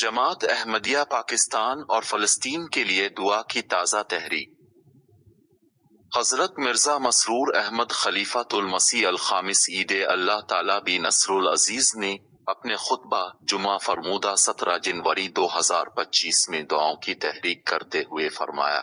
جماعت احمدیہ پاکستان اور فلسطین کے لیے دعا کی تازہ تحریک۔ حضرت مرزا مسرور احمد خلیفۃ المسیح الخامس عید اللہ تعالی بی نصر العزیز نے اپنے خطبہ جمعہ فرمودہ 17 جنوری 2025 میں دعاؤں کی تحریک کرتے ہوئے فرمایا: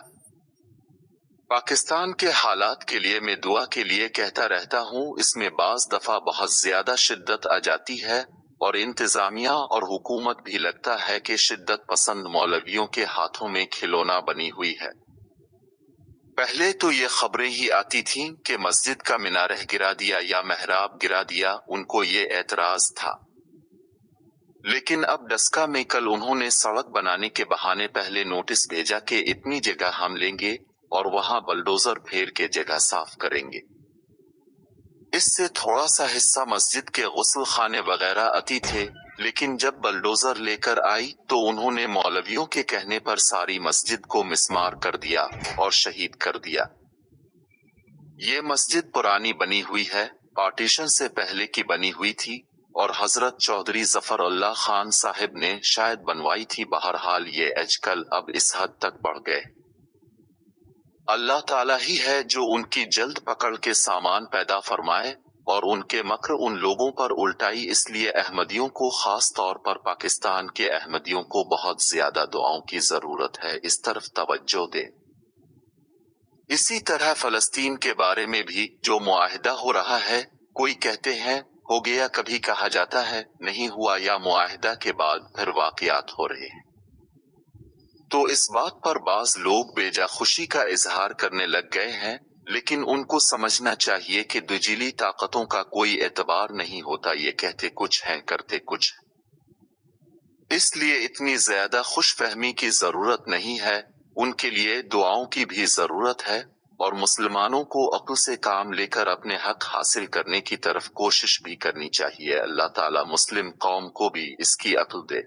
پاکستان کے حالات کے لیے میں دعا کے لیے کہتا رہتا ہوں، اس میں بعض دفعہ بہت زیادہ شدت آ جاتی ہے اور انتظامیہ اور حکومت بھی لگتا ہے کہ شدت پسند مولویوں کے ہاتھوں میں کھلونا بنی ہوئی ہے۔ پہلے تو یہ خبریں ہی آتی تھیں کہ مسجد کا مینارہ گرا دیا یا محراب گرا دیا، ان کو یہ اعتراض تھا۔ لیکن اب ڈسکا میں کل انہوں نے سڑک بنانے کے بہانے پہلے نوٹس بھیجا کہ اتنی جگہ ہم لیں گے اور وہاں بلڈوزر پھیر کے جگہ صاف کریں گے۔ اس سے تھوڑا سا حصہ مسجد کے غسل خانے وغیرہ آتی تھے، لیکن جب بلڈوزر لے کر آئی تو انہوں نے مولویوں کے کہنے پر ساری مسجد کو مسمار کر دیا اور شہید کر دیا۔ یہ مسجد پرانی بنی ہوئی ہے، پارٹیشن سے پہلے کی بنی ہوئی تھی اور حضرت چودھری ظفر اللہ خان صاحب نے شاید بنوائی تھی۔ بہرحال یہ آج کل اب اس حد تک بڑھ گئے۔ اللہ تعالیٰ ہی ہے جو ان کی جلد پکڑ کے سامان پیدا فرمائے اور ان کے مکر ان لوگوں پر الٹائی، اس لیے احمدیوں کو، خاص طور پر پاکستان کے احمدیوں کو بہت زیادہ دعاؤں کی ضرورت ہے، اس طرف توجہ دیں۔ اسی طرح فلسطین کے بارے میں بھی جو معاہدہ ہو رہا ہے، کوئی کہتے ہیں ہو گیا، کبھی کہا جاتا ہے نہیں ہوا، یا معاہدہ کے بعد پھر واقعات ہو رہے ہیں۔ تو اس بات پر بعض لوگ بے جا خوشی کا اظہار کرنے لگ گئے ہیں، لیکن ان کو سمجھنا چاہیے کہ دجیلی طاقتوں کا کوئی اعتبار نہیں ہوتا، یہ کہتے کچھ ہیں کرتے کچھ ہیں۔ اس لیے اتنی زیادہ خوش فہمی کی ضرورت نہیں ہے، ان کے لیے دعاؤں کی بھی ضرورت ہے، اور مسلمانوں کو عقل سے کام لے کر اپنے حق حاصل کرنے کی طرف کوشش بھی کرنی چاہیے۔ اللہ تعالیٰ مسلم قوم کو بھی اس کی عقل دے۔